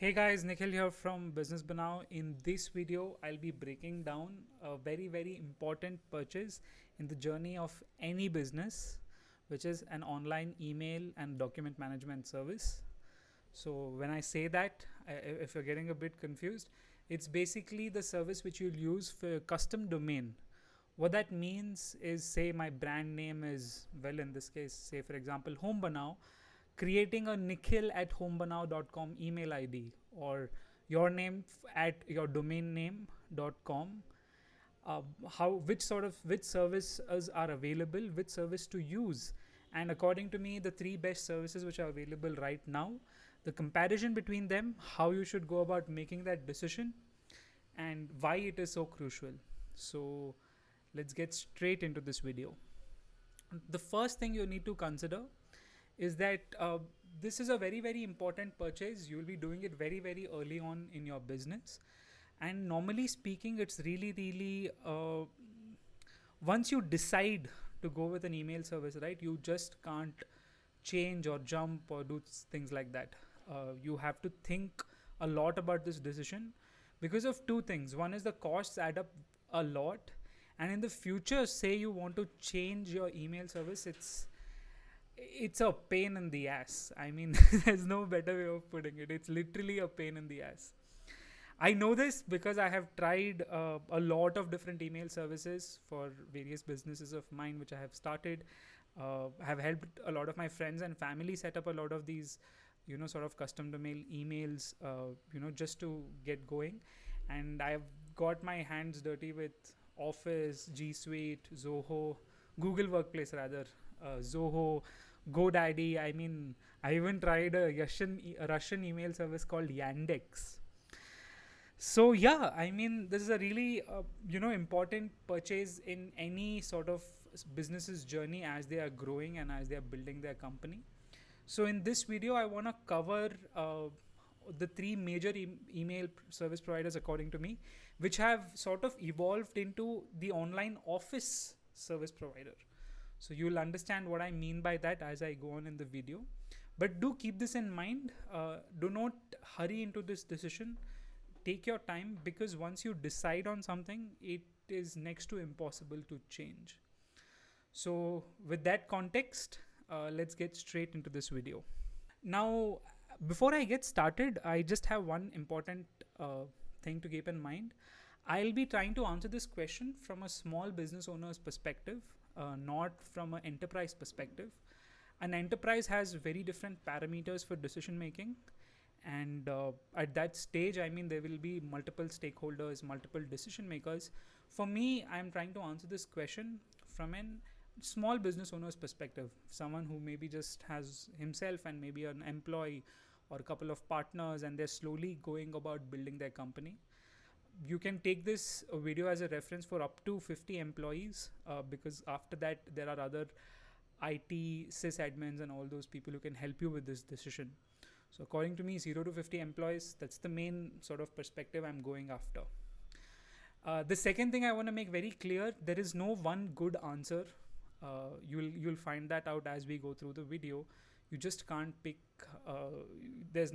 Hey guys, Nikhil here from Business Banao. In this video, I'll be breaking down a very important purchase in the journey of any business, which is an online email and document management service. So when I say that, if you're getting a bit confused, it's basically the service which you'll use for your custom domain. What that means is, say my brand name is, well, in this case, say for example, Home Banao, creating a nikhil at homebanao.com email ID or your name at your domain name.com. How which services are available, which service to use, and according to me the three best services which are available right now, the comparison between them, how you should go about making that decision, and why it is so crucial. So let's get straight into this video. The first thing you need to consider is that this is a very important purchase. You will be doing it very early on in your business, and normally speaking, it's really once you decide to go with an email service, right, you just can't change or jump or do things like that. You have to think a lot about this decision because of two things. One is the costs add up a lot, and in the future, say you want to change your email service, it's a pain in the ass. I mean, there's no better way of putting it. It's literally a pain in the ass. I know this because I have tried a lot of different email services for various businesses of mine, which I have started. Have helped a lot of my friends and family set up a lot of these, sort of custom domain emails, just to get going. And I've got my hands dirty with Office, G Suite, Zoho, Google Workspace rather, Zoho, GoDaddy. I mean, I even tried a Russian email service called Yandex. So yeah, I mean, this is a really important purchase in any sort of business's journey as they are growing and as they are building their company. So in this video, I want to cover the three major email service providers according to me, which have sort of evolved into the online office service provider. So you'll understand what I mean by that as I go on in the video. But do keep this in mind. Do not hurry into this decision. Take your time, because once you decide on something, it is next to impossible to change. So with that context, let's get straight into this video. Now, before I get started, I just have one important thing to keep in mind. I'll be trying to answer this question from a small business owner's perspective, not from an enterprise perspective. An enterprise has very different parameters for decision making, and at that stage, I mean, there will be multiple stakeholders, multiple decision makers. For me, I'm trying to answer this question from a small business owner's perspective, someone who maybe just has himself and maybe an employee or a couple of partners, and they're slowly going about building their company. You can take this video as a reference for up to 50 employees, because after that there are other IT sysadmins and all those people who can help you with this decision. So according to me, 0 to 50 employees, that's the main sort of perspective I'm going after. The second thing I want to make very clear, there is no one good answer. You'll find that out as we go through the video. You just can't pick. There's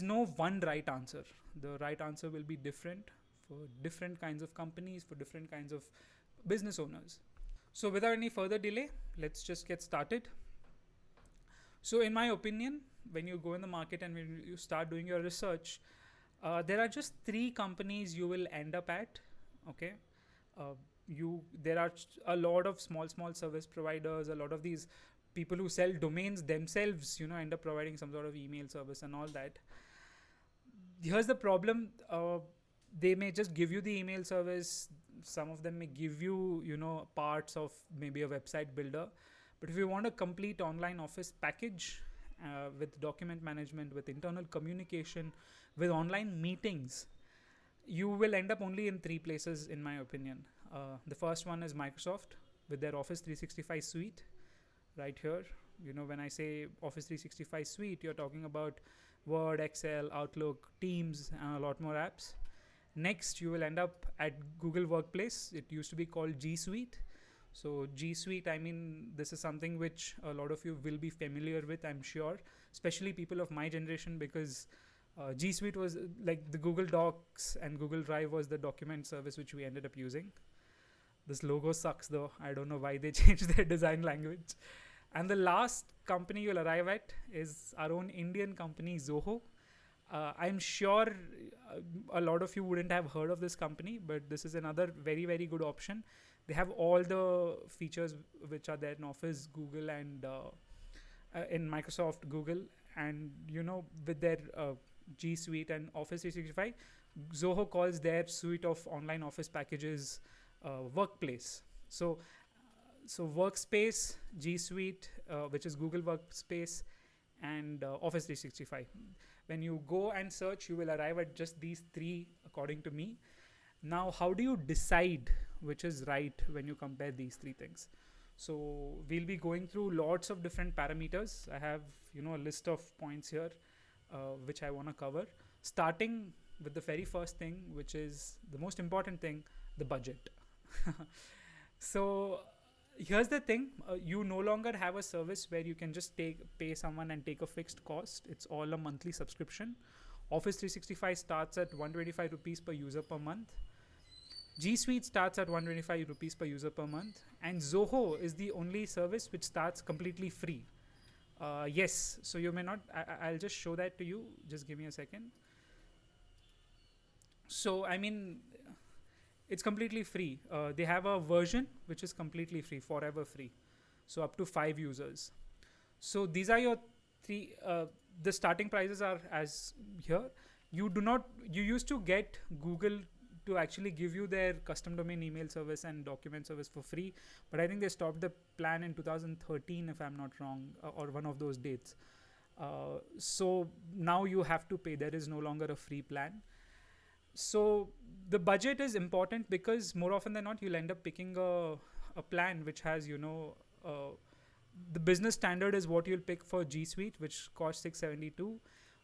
no one right answer. The right answer will be different for different kinds of companies, for different kinds of business owners. So without any further delay, let's just get started. So in my opinion, when you go in the market and when you start doing your research, there are just three companies you will end up at. Okay. There are a lot of small service providers, a lot of these people who sell domains themselves, end up providing some sort of email service and all that. Here's the problem. They may just give you the email service. Some of them may give you, parts of maybe a website builder. But if you want a complete online office package, with document management, with internal communication, with online meetings, you will end up only in three places, in my opinion. The first one is Microsoft with their Office 365 suite. Right here, when I say Office 365 suite, you're talking about Word, Excel, Outlook, Teams, and a lot more apps. Next, you will end up at Google Workspace. It used to be called G Suite. So G Suite, I mean, this is something which a lot of you will be familiar with, I'm sure, especially people of my generation, because G Suite was like the Google Docs and Google Drive was the document service which we ended up using. This logo sucks though. I don't know why they changed their design language. And the last company you'll arrive at is our own Indian company, Zoho. I'm sure a lot of you wouldn't have heard of this company, but this is another very, very good option. They have all the features which are there in Office, Google, and in Microsoft, Google, and with their G Suite and Office 365, Zoho calls their suite of online office packages Workplace. So Workspace, G Suite, which is Google Workspace, and Office 365. When you go and search, you will arrive at just these three, according to me. Now, how do you decide which is right when you compare these three things? So we'll be going through lots of different parameters. I have a list of points here which I want to cover, starting with the very first thing, which is the most important thing, the budget. So here's the thing, you no longer have a service where you can just pay someone and take a fixed cost. It's all a monthly subscription. Office 365 starts at 125 rupees per user per month. G Suite starts at 125 rupees per user per month, and Zoho is the only service which starts completely free. Yes, so you may not, I'll just show that to you. Just give me a second. So I mean, it's completely free. They have a version which is completely free, forever free. So up to 5 users. So these are your three, the starting prices are as here. You used to get Google to actually give you their custom domain email service and document service for free, but I think they stopped the plan in 2013 if I'm not wrong, or one of those dates. So now you have to pay. There is no longer a free plan. So the budget is important because more often than not you'll end up picking a plan which has the business standard is what you'll pick for G Suite, which costs 672.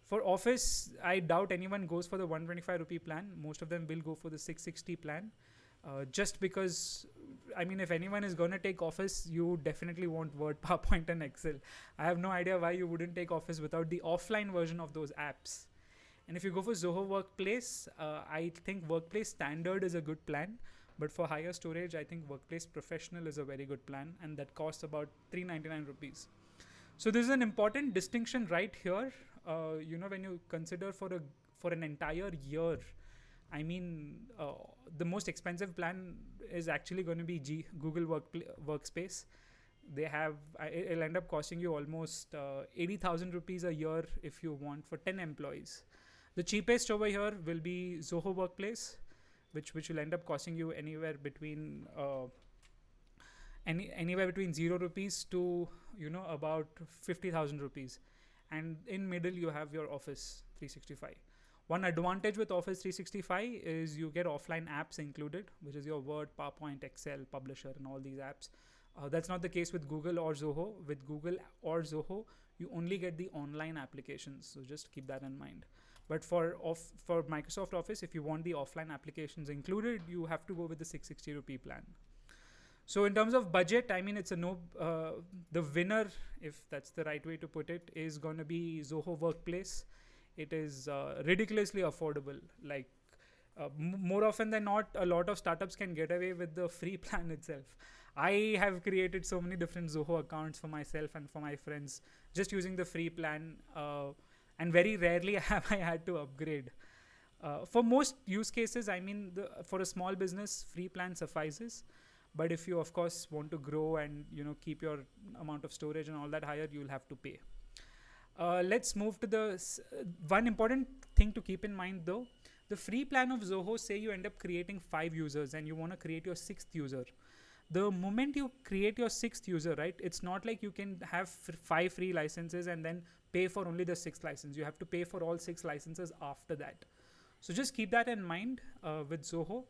For Office, I doubt anyone goes for the 125 rupee plan. Most of them will go for the 660 plan. Just because, I mean, if anyone is going to take Office, you definitely want Word, PowerPoint, and Excel. I have no idea why you wouldn't take Office without the offline version of those apps. And if you go for Zoho Workplace, I think Workplace Standard is a good plan. But for higher storage, I think Workplace Professional is a very good plan. And that costs about 399 rupees. So this is an important distinction right here. When you consider for an entire year, I mean, the most expensive plan is actually going to be Google Workspace. They have, it'll end up costing you almost 80,000 rupees a year if you want for 10 employees. The cheapest over here will be Zoho Workplace, which will end up costing you anywhere between anywhere between 0 rupees to about 50,000 rupees. And in middle you have your Office 365. One advantage with Office 365 is you get offline apps included, which is your Word, PowerPoint, Excel, Publisher, and all these apps. That's not the case with Google or Zoho. With Google or Zoho, you only get the online applications. So just keep that in mind. But for Microsoft Office, if you want the offline applications included, you have to go with the 660 rupee plan. So in terms of budget, I mean, it's the winner, if that's the right way to put it, is going to be Zoho Workplace. It is ridiculously affordable. Like more often than not, a lot of startups can get away with the free plan itself. I have created so many different Zoho accounts for myself and for my friends just using the free plan. And very rarely have I had to upgrade. For most use cases, I mean, for a small business, free plan suffices. But if you, of course, want to grow and keep your amount of storage and all that higher, you'll have to pay. Let's move to the one important thing to keep in mind, though. The free plan of Zoho, say you end up creating 5 users and you want to create your 6th user. The moment you create your 6th user, right, it's not like you can have 5 free licenses and then pay for only the 6th license. You have to pay for all 6 licenses after that. So just keep that in mind with Zoho,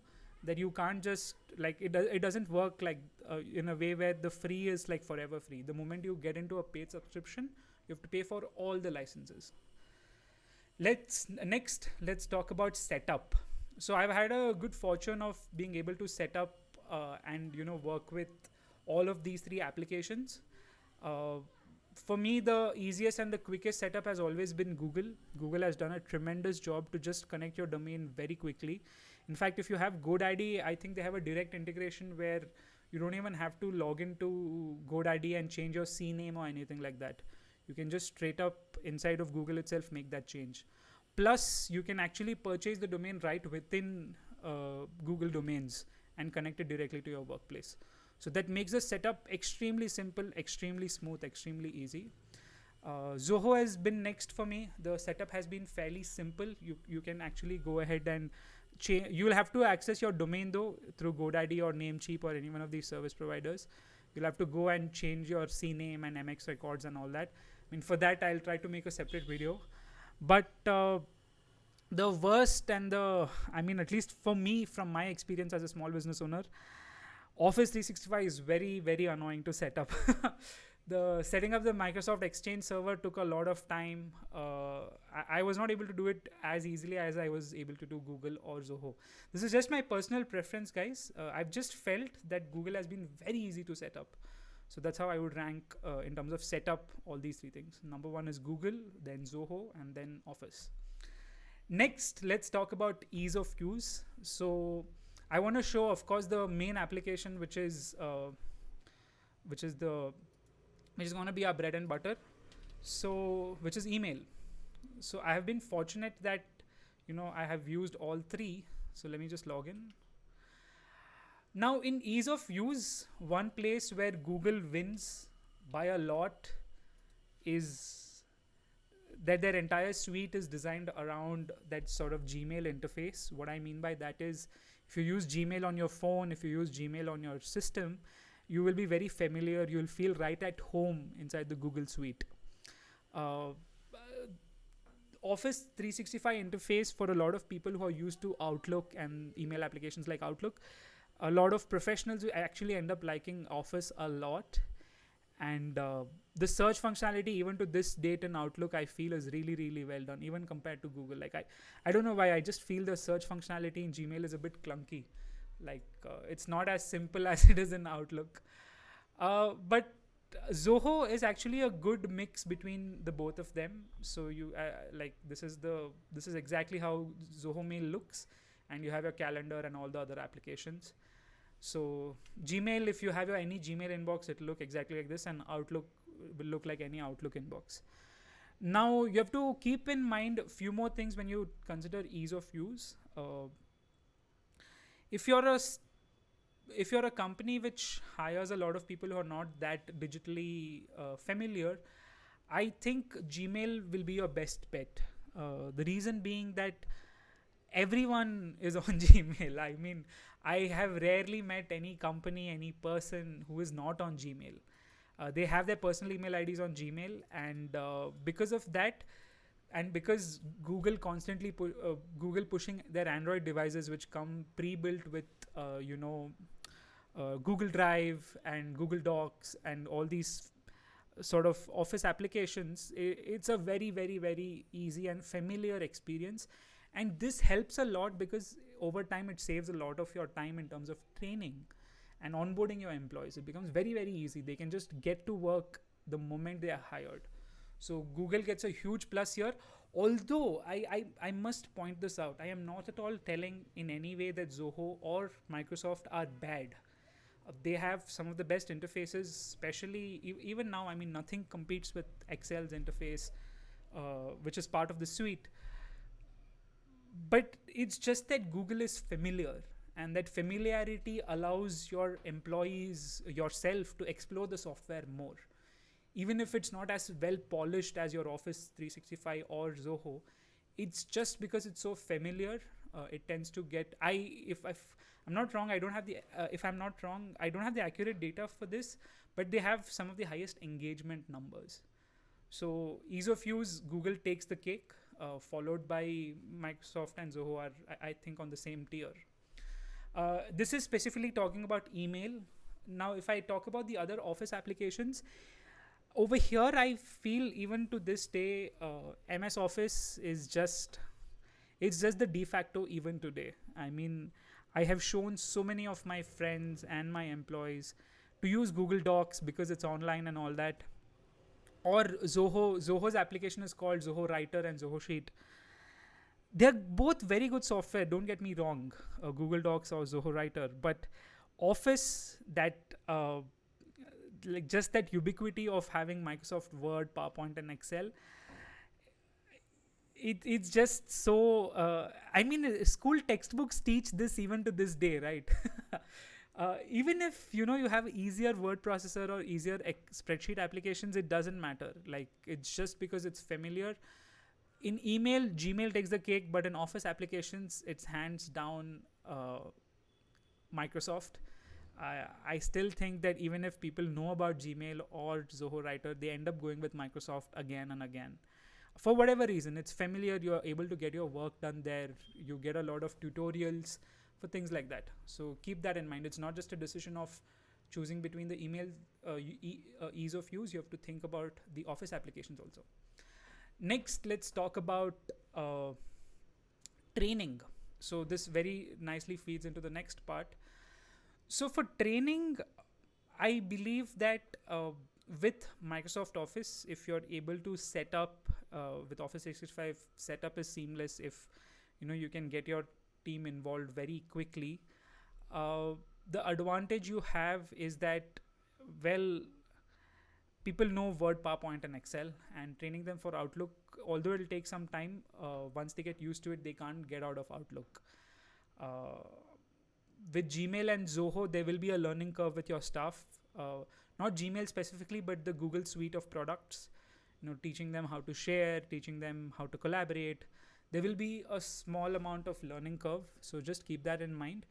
that you can't just it doesn't work like in a way where the free is like forever free. The moment you get into a paid subscription, you have to pay for all the licenses. Let's talk about setup. So I've had a good fortune of being able to set up and work with all of these 3 applications. for me, the easiest and the quickest setup has always been Google. Google has done a tremendous job to just connect your domain very quickly. In fact, if you have GoDaddy, I think they have a direct integration where you don't even have to log into GoDaddy and change your CNAME or anything like that. You can just straight up inside of Google itself make that change. Plus, you can actually purchase the domain right within Google Domains and connect it directly to your workplace. So that makes the setup extremely simple, extremely smooth, extremely easy. Zoho has been next for me. The setup has been fairly simple. You can actually go ahead and change. You'll have to access your domain though through GoDaddy or Namecheap or any one of these service providers. You'll have to go and change your CNAME and MX records and all that. I mean, for that, I'll try to make a separate video. But the worst and I mean, at least for me, from my experience as a small business owner, Office 365 is very, very annoying to set up. The setting up the Microsoft Exchange server took a lot of time. I was not able to do it as easily as I was able to do Google or Zoho. This is just my personal preference, guys. I've just felt that Google has been very easy to set up. So that's how I would rank in terms of setup all these three things. Number one is Google, then Zoho, and then Office. Next, let's talk about ease of use. So I want to show, of course, the main application, which is going to be our bread and butter. So, which is email. So I have been fortunate that I have used all three. So let me just log in. Now, in ease of use, one place where Google wins by a lot is that their entire suite is designed around that sort of Gmail interface. What I mean by that is, if you use Gmail on your phone, if you use Gmail on your system, you will be very familiar. You'll feel right at home inside the Google suite. Office 365 interface, for a lot of people who are used to Outlook and email applications like Outlook, a lot of professionals actually end up liking Office a lot. And the search functionality, even to this date in Outlook, I feel is really, really well done, even compared to Google. Like I don't know why, I just feel the search functionality in Gmail is a bit clunky. Like it's not as simple as it is in Outlook. But Zoho is actually a good mix between the both of them. So you this is exactly how Zoho Mail looks, and you have your calendar and all the other applications. So Gmail, if you have any Gmail inbox, it will look exactly like this, and Outlook will look like any Outlook inbox. Now you have to keep in mind a few more things when you consider ease of use. If you're a company which hires a lot of people who are not that digitally familiar, I think Gmail will be your best bet. The reason being that everyone is on Gmail. I mean, I have rarely met any company, any person who is not on Gmail. They have their personal email IDs on Gmail, and because of that, and because Google constantly Google pushing their Android devices, which come pre-built with Google Drive and Google Docs and all these sort of office applications, it's a very, very, very easy and familiar experience. And this helps a lot because over time it saves a lot of your time in terms of training and onboarding your employees. It becomes very, very easy. They can just get to work the moment they are hired. So Google gets a huge plus here. Although I must point this out, I am not at all telling in any way that Zoho or Microsoft are bad. They have some of the best interfaces, especially even now. I mean, nothing competes with Excel's interface, which is part of the suite. But it's just that Google is familiar, and that familiarity allows your employees, yourself, to explore the software more. Even if it's not as well polished as your Office 365 or Zoho, it's just because it's so familiar, it tends to get. If I'm not wrong, I don't have the. If I'm not wrong, I don't have the accurate data for this, but they have some of the highest engagement numbers. So ease of use, Google takes the cake. Followed by Microsoft and Zoho are, I think, on the same tier. This is specifically talking about email. Now, if I talk about the other Office applications, over here, I feel even to this day, MS Office is just the de facto even today. I mean, I have shown so many of my friends and my employees to use Google Docs because it's online and all that. or Zoho's application is called Zoho Writer and Zoho Sheet. They're both very good software, don't get me wrong, Google Docs or Zoho Writer, but Office, that like just that ubiquity of having Microsoft Word, PowerPoint, and Excel, it's just so I mean, school textbooks teach this even to this day, right? Even if you have easier word processor or easier spreadsheet applications, it doesn't matter. Like, it's just because it's familiar. In email, Gmail takes the cake, but in Office applications, it's hands down Microsoft. I still think that even if people know about Gmail or Zoho Writer, they end up going with Microsoft again and again. For whatever reason, it's familiar, you're able to get your work done there, you get a lot of tutorials for things like that. So keep that in mind. It's not just a decision of choosing between the email ease of use, you have to think about the Office applications also. Next, let's talk about training. So this very nicely feeds into the next part. So for training, I believe that with Microsoft Office, if you're able to set up with Office 365, setup is seamless. If you can get your team involved very quickly, the advantage you have is that, well, people know Word, PowerPoint, and Excel, and training them for Outlook, although it'll take some time, once they get used to it, they can't get out of Outlook. With Gmail and Zoho, there will be a learning curve with your staff. Not Gmail specifically, but the Google suite of products. Teaching them how to share, teaching them how to collaborate. There will be a small amount of learning curve, so just keep that in mind.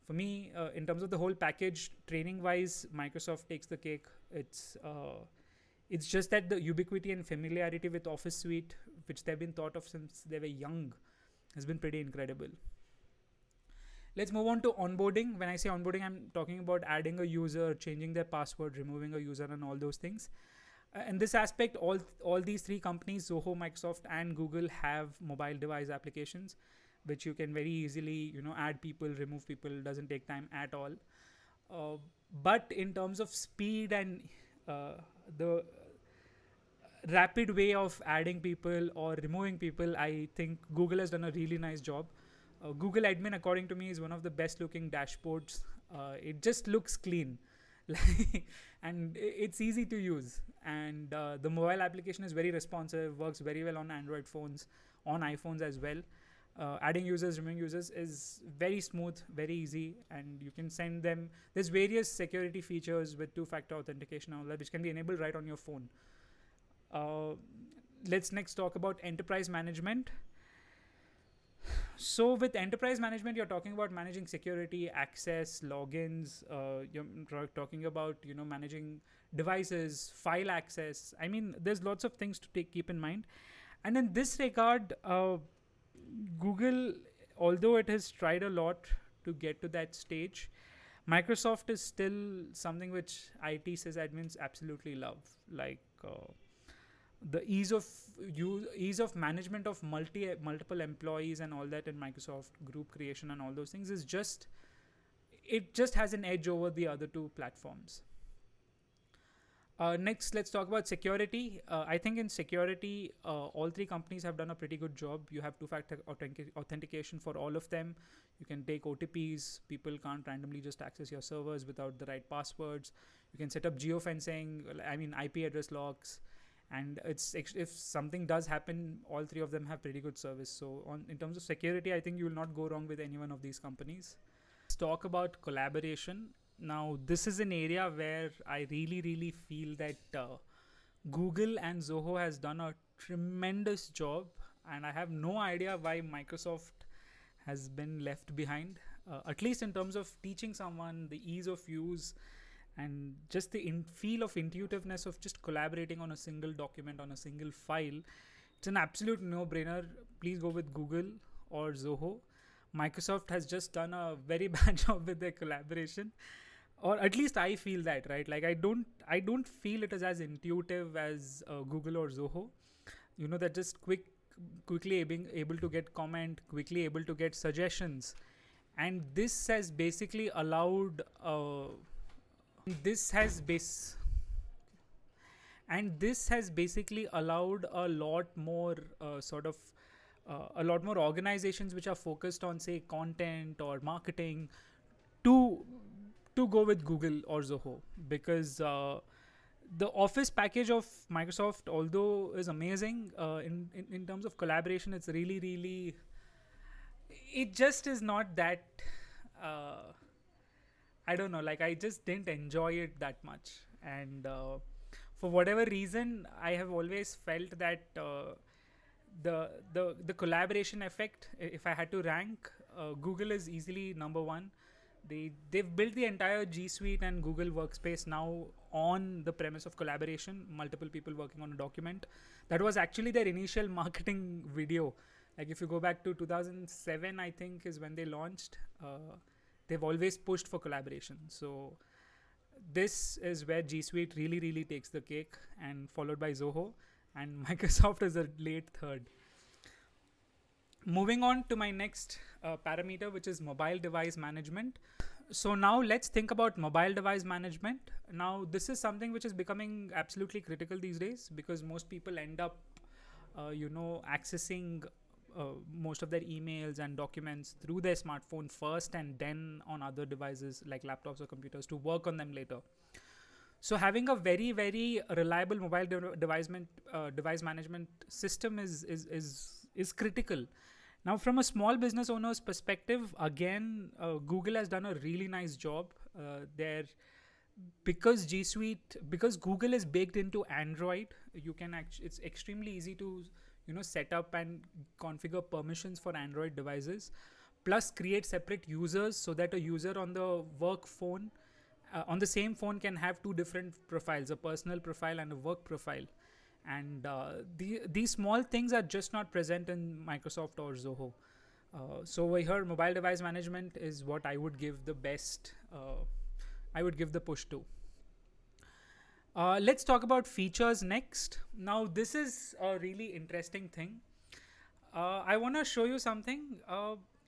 For me, in terms of the whole package, training-wise, Microsoft takes the cake. It's just that the ubiquity and familiarity with Office Suite, which they've been thought of since they were young, has been pretty incredible. Let's move on to onboarding. When I say onboarding, I'm talking about adding a user, changing their password, removing a user, and all those things. In this aspect, all these three companies, Zoho, Microsoft, and Google, have mobile device applications, which you can very easily, add people, remove people. Doesn't take time at all. But in terms of speed and the rapid way of adding people or removing people, I think Google has done a really nice job. Google Admin, according to me, is one of the best looking dashboards. It just looks clean and it's easy to use. And the mobile application is very responsive, works very well on Android phones, on iPhones as well. Adding users, removing users is very smooth, very easy, and you can send them. There's various security features with two-factor authentication and all that, which can be enabled right on your phone. Let's next talk about enterprise management. So with enterprise management, you're talking about managing security, access, logins. You're talking about managing devices, file access. I mean, there's lots of things to keep in mind. And in this regard, Google, although it has tried a lot to get to that stage, Microsoft is still something which IT sysadmins absolutely love. Like the ease of management of multiple employees and all that in Microsoft, group creation and all those things is just has an edge over the other two platforms. Next, let's talk about security. I think in security, all three companies have done a pretty good job. You have two-factor authentication for all of them. You can take OTPs. People can't randomly just access your servers without the right passwords. You can set up geofencing, IP address locks. And if something does happen, all three of them have pretty good service. So in terms of security, I think you will not go wrong with any one of these companies. Let's talk about collaboration. Now, this is an area where I really, really feel that Google and Zoho has done a tremendous job, and I have no idea why Microsoft has been left behind, at least in terms of teaching someone the ease of use and just the feel of intuitiveness of just collaborating on a single document, on a single file. It's an absolute no-brainer. Please go with Google or Zoho. Microsoft has just done a very bad job with their collaboration, or at least I feel that, right? Like I don't feel it is as intuitive as Google or Zoho. That just quickly being able to get comment, quickly able to get suggestions, and this has basically allowed And this has basically allowed a lot more a lot more organizations which are focused on, say, content or marketing, to go with Google or Zoho, because the Office package of Microsoft, although is amazing in terms of collaboration, it's really really, it just is not that. Uh, I don't know. Like, I just didn't enjoy it that much, and for whatever reason, I have always felt that the collaboration effect. If I had to rank, Google is easily number one. They've built the entire G Suite and Google Workspace now on the premise of collaboration. Multiple people working on a document. That was actually their initial marketing video. Like, if you go back to 2007, I think is when they launched. They've always pushed for collaboration. So this is where G Suite really really takes the cake, and followed by Zoho, and Microsoft is a late third. Moving on to my next parameter, which is mobile device management. So now let's think about mobile device management. Now this is something which is becoming absolutely critical these days, because most people end up accessing most of their emails and documents through their smartphone first, and then on other devices like laptops or computers to work on them later. So having a very very reliable mobile device management system is critical. Now, from a small business owner's perspective, again, Google has done a really nice job there, because G Suite, because Google is baked into Android. It's extremely easy to set up and configure permissions for Android devices, plus create separate users, so that a user on the work phone, on the same phone, can have two different profiles, a personal profile and a work profile. And these small things are just not present in Microsoft or Zoho. So over here, mobile device management is what I would give the best. I would give the push to. Let's talk about features next. Now, this is a really interesting thing. I want to show you something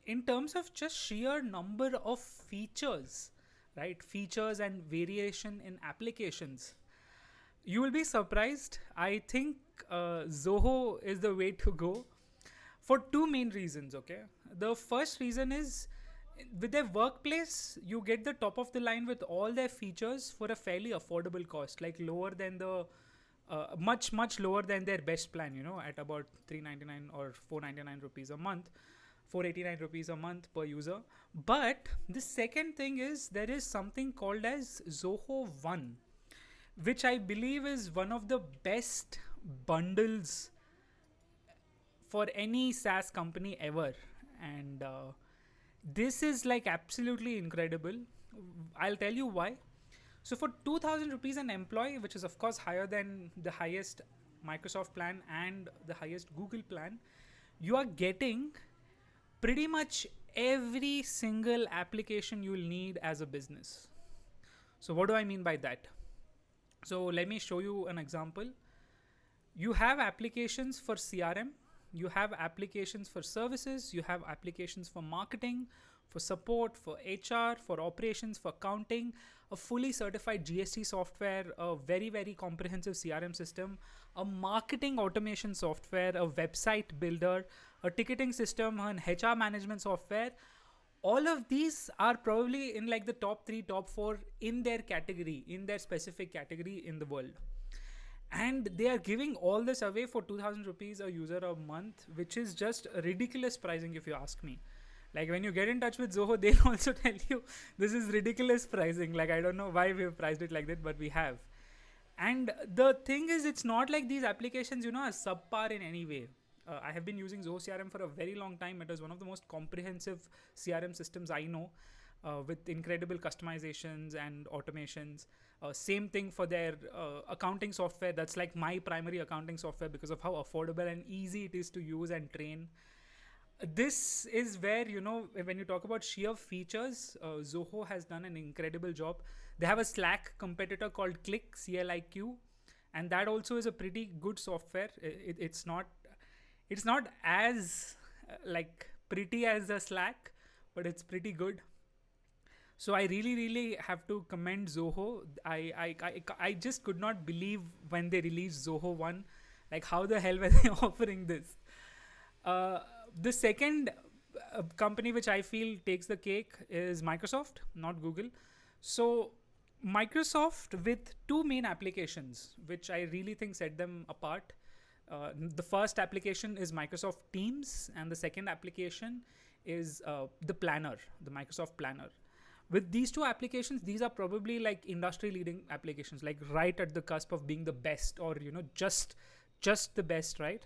in terms of just sheer number of features, right? Features and variation in applications. You will be surprised. I think Zoho is the way to go for two main reasons. Okay, the first reason is, with their workplace, you get the top of the line with all their features for a fairly affordable cost, like lower than the much lower than their best plan. At about 399 or 499 rupees a month, 489 rupees a month per user. But the second thing is, there is something called as Zoho One, which I believe is one of the best bundles for any SaaS company ever. And this is like absolutely incredible. I'll tell you why. So for 2000 rupees an employee, which is of course higher than the highest Microsoft plan and the highest Google plan, you are getting pretty much every single application you'll need as a business. So what do I mean by that? So let me show you an example. You have applications for CRM, you have applications for services, you have applications for marketing, for support, for HR, for operations, for accounting, a fully certified GST software, a very, very comprehensive CRM system, a marketing automation software, a website builder, a ticketing system, an HR management software. All of these are probably in like the top 3, top 4 in their category, in their specific category in the world. And they are giving all this away for 2000 rupees a user a month, which is just ridiculous pricing if you ask me. Like, when you get in touch with Zoho, they'll also tell you this is ridiculous pricing. Like, I don't know why we've priced it like that, but we have. And the thing is, it's not like these applications, are subpar in any way. I have been using Zoho CRM for a very long time. It is one of the most comprehensive CRM systems I know, with incredible customizations and automations. Same thing for their accounting software. That's like my primary accounting software because of how affordable and easy it is to use and train. This is where, when you talk about sheer features, Zoho has done an incredible job. They have a Slack competitor called Click, CLIQ, and that also is a pretty good software. It's not as like pretty as the Slack, but it's pretty good. So I really have to commend Zoho. I just could not believe when they released Zoho 1. Like, how the hell were they offering this? Uh, the second company which I feel takes the cake is Microsoft, not Google. So Microsoft with two main applications, which I really think set them apart. The first application is Microsoft Teams, and the second application is the Planner, the Microsoft Planner. With these two applications, these are probably like industry leading applications, like right at the cusp of being the best, or just the best, right?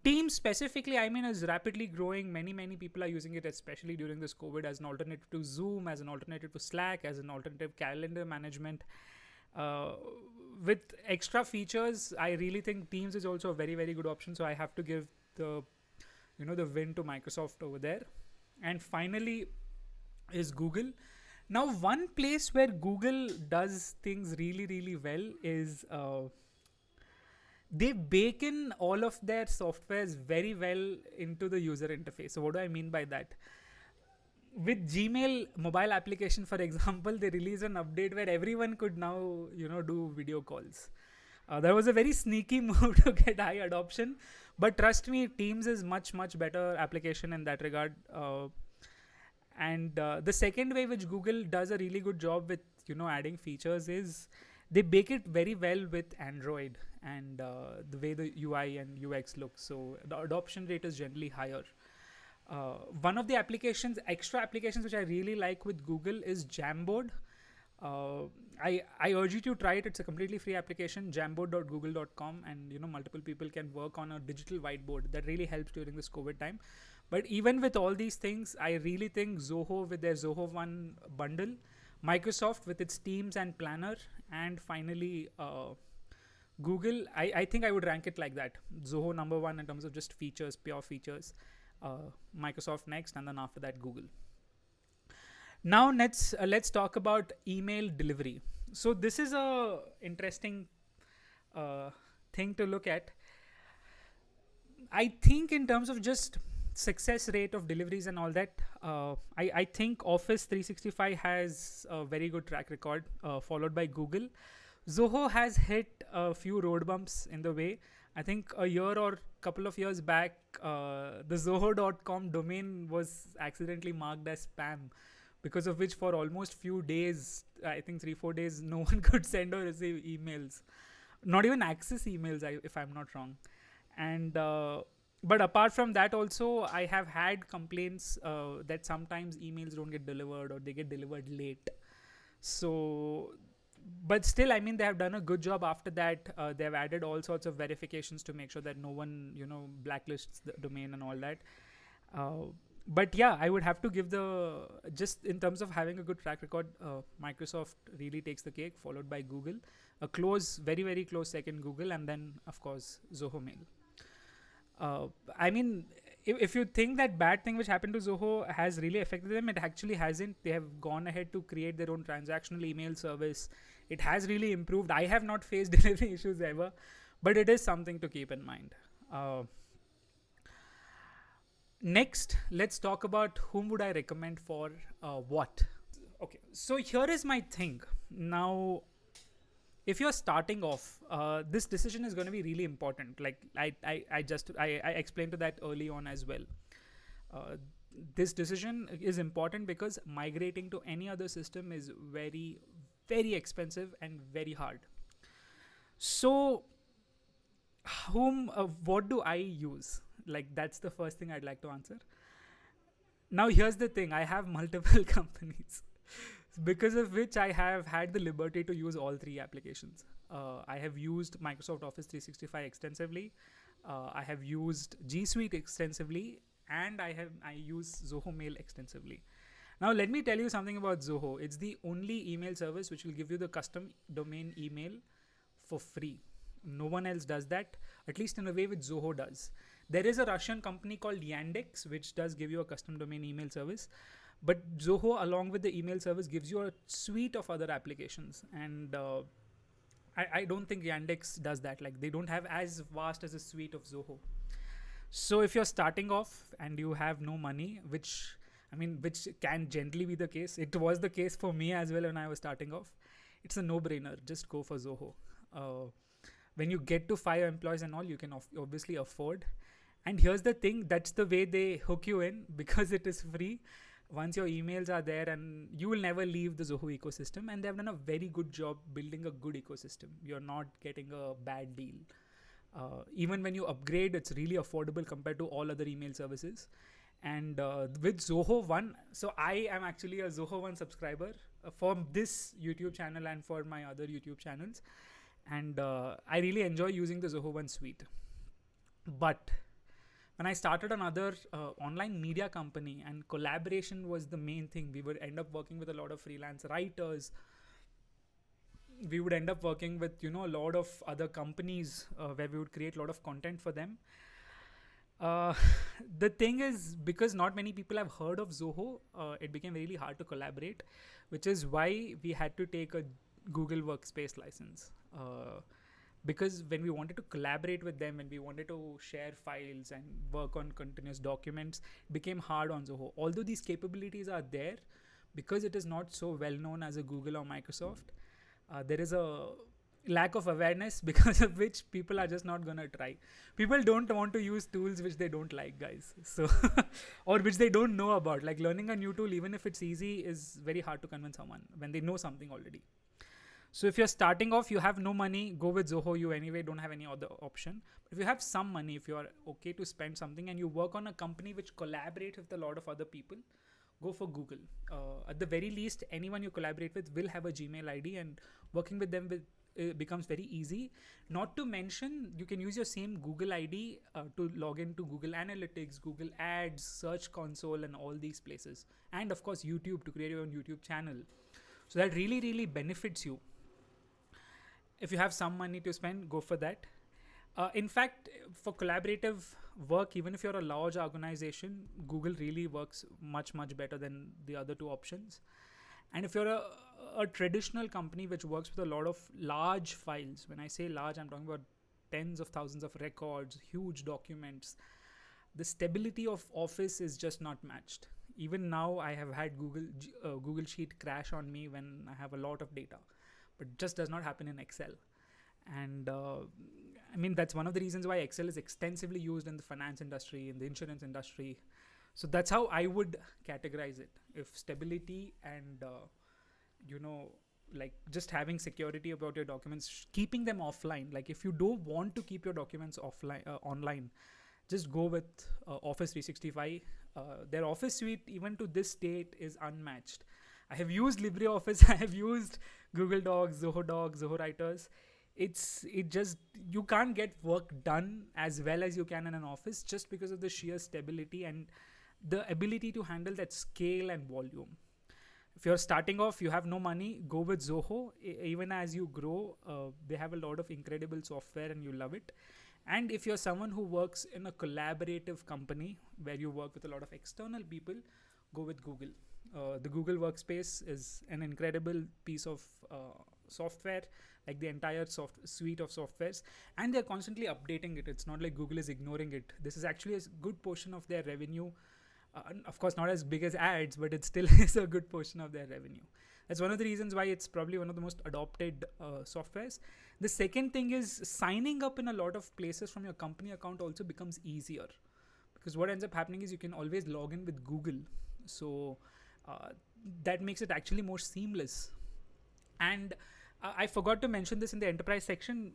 Teams specifically, I mean, is rapidly growing. Many people are using it, especially during this COVID, as an alternative to Zoom, as an alternative to Slack, as an alternative calendar management. Uh, with extra features, I really think Teams is also a very good option. So I have to give the win to Microsoft over there. And finally is Google. Now, one place where Google does things really well is they bake in all of their softwares very well into the user interface. So what do I mean by that? With Gmail mobile application, for example, they released an update where everyone could now do video calls. That was a very sneaky move to get high adoption, but trust me, Teams is much better application in that regard. And the second way which Google does a really good job with adding features is they bake it very well with Android and the way the UI and UX looks. So the adoption rate is generally higher. One of the extra applications which I really like with Google is Jamboard. I urge you to try it. It's a completely free application, jamboard.google.com, and multiple people can work on a digital whiteboard. That really helps during this COVID time. But even with all these things, I really think Zoho with their Zoho One bundle, Microsoft with its Teams and Planner, and finally Google, I think I would rank it like that. Zoho number one in terms of just features, pure features. Microsoft next, and then after that Google. Now let's talk about email delivery. So this is a interesting thing to look at. I think in terms of just success rate of deliveries and all that, I think Office 365 has a very good track record, followed by Google. Zoho has hit a few road bumps in the way. I think a year or couple of years back, the Zoho.com domain was accidentally marked as spam, because of which for almost few days, I think 3-4 days, no one could send or receive emails, not even access emails, if I'm not wrong. And but apart from that also, I have had complaints that sometimes emails don't get delivered or they get delivered late. So but still, I mean, they have done a good job after that. They have added all sorts of verifications to make sure that no one blacklists the domain and all that. But yeah, I would have to give just in terms of having a good track record, Microsoft really takes the cake, followed by Google. A very close second, Google, and then of course Zoho Mail. I mean, if you think that bad thing which happened to Zoho has really affected them, it actually hasn't. They have gone ahead to create their own transactional email service. It has really improved. I have not faced delivery issues ever, but it is something to keep in mind. Next, let's talk about whom would I recommend for what. Okay, so here is my thing. Now, if you're starting off, this decision is going to be really important. Like I explained to that early on as well. This decision is important because migrating to any other system is very expensive and very hard. So what do I use? Like, that's the first thing I'd like to answer. Now here's the thing, I have multiple companies, because of which I have had the liberty to use all three applications. I have used Microsoft Office 365 extensively. I have used G Suite extensively, and I use Zoho Mail extensively. Now let me tell you something about Zoho. It's the only email service which will give you the custom domain email for free. No one else does that, at least in a way which Zoho does. There is a Russian company called Yandex which does give you a custom domain email service, but Zoho, along with the email service, gives you a suite of other applications, and I don't think Yandex does that. Like, they don't have as vast as a suite of Zoho. So if you're starting off and you have no money, which I mean, which can generally be the case. It was the case for me as well when I was starting off. It's a no-brainer. Just go for Zoho. Uh, when you get to 5 employees and all, you can obviously afford. And here's the thing, that's the way they hook you in because it is free. Once your emails are there, and you will never leave the Zoho ecosystem, and they've done a very good job building a good ecosystem. You're not getting a bad deal. Even when you upgrade, it's really affordable compared to all other email services. And with Zoho One, so I am actually a Zoho One subscriber for this YouTube channel and for my other YouTube channels. And I really enjoy using the Zoho One suite. But when I started another online media company, and collaboration was the main thing, we would end up working with a lot of freelance writers. We would end up working with, a lot of other companies where we would create a lot of content for them. The thing is, because not many people have heard of Zoho, it became really hard to collaborate, which is why we had to take a Google Workspace license. Because when we wanted to collaborate with them, when we wanted to share files and work on continuous documents, it became hard on Zoho. Although these capabilities are there, because it is not so well known as a Google or Microsoft, there is a lack of awareness because of which people are just not gonna try. People don't want to use tools which they don't like, guys. So, or which they don't know about. Like learning a new tool, even if it's easy, is very hard to convince someone when they know something already. So if you're starting off, you have no money, go with Zoho. You anyway don't have any other option. But if you have some money, if you are okay to spend something and you work on a company which collaborates with a lot of other people, go for Google. At the very least, anyone you collaborate with will have a Gmail ID, and working with them becomes very easy. Not to mention, you can use your same Google ID to log into Google Analytics, Google Ads, Search Console, and all these places. And of course, YouTube to create your own YouTube channel. So that really, really benefits you. If you have some money to spend, go for that. In fact, for collaborative work, even if you're a large organization, Google really works much, much better than the other two options. And if you're a traditional company which works with a lot of large files, when I say large, I'm talking about tens of thousands of records, huge documents, the stability of Office is just not matched. Even now, I have had Google Sheet crash on me when I have a lot of data. But it just does not happen in Excel. And I mean, that's one of the reasons why Excel is extensively used in the finance industry, in the insurance industry. So that's how I would categorize it. If stability and, like just having security about your documents, keeping them offline. Like if you don't want to keep your documents offline, online, just go with Office 365. Their Office suite, even to this date, is unmatched. I have used LibreOffice, I have used Google Docs, Zoho Writers. You can't get work done as well as you can in an office just because of the sheer stability and the ability to handle that scale and volume. If you're starting off, you have no money, go with Zoho. Even as you grow, they have a lot of incredible software and you love it. And if you're someone who works in a collaborative company where you work with a lot of external people, go with Google. The Google Workspace is an incredible piece of software, like the entire suite of softwares, and they're constantly updating it. It's not like Google is ignoring it. This is actually a good portion of their revenue. Of course, not as big as ads, but it still is a good portion of their revenue. That's one of the reasons why it's probably one of the most adopted softwares. The second thing is signing up in a lot of places from your company account also becomes easier, because what ends up happening is you can always log in with Google. So that makes it actually more seamless. And I forgot to mention this in the enterprise section.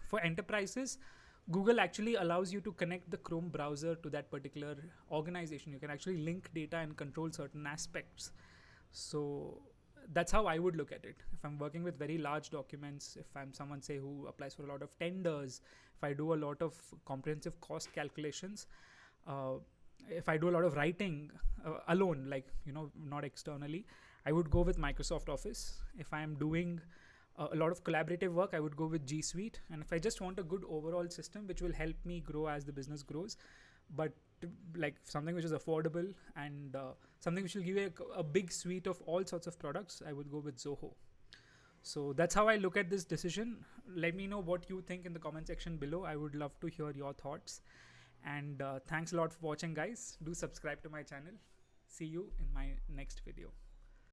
For enterprises, Google actually allows you to connect the Chrome browser to that particular organization. You can actually link data and control certain aspects. So that's how I would look at it. If I'm working with very large documents, if I'm someone, say, who applies for a lot of tenders, if I do a lot of comprehensive cost calculations, if I do a lot of writing alone, like, not externally, I would go with Microsoft Office. If I'm doing a lot of collaborative work, I would go with G Suite. And if I just want a good overall system which will help me grow as the business grows, but like something which is affordable and something which will give you a big suite of all sorts of products, I would go with Zoho. So that's how I look at this decision. Let me know what you think in the comment section below. I would love to hear your thoughts. And thanks a lot for watching, guys. Do subscribe to my channel. See you in my next video.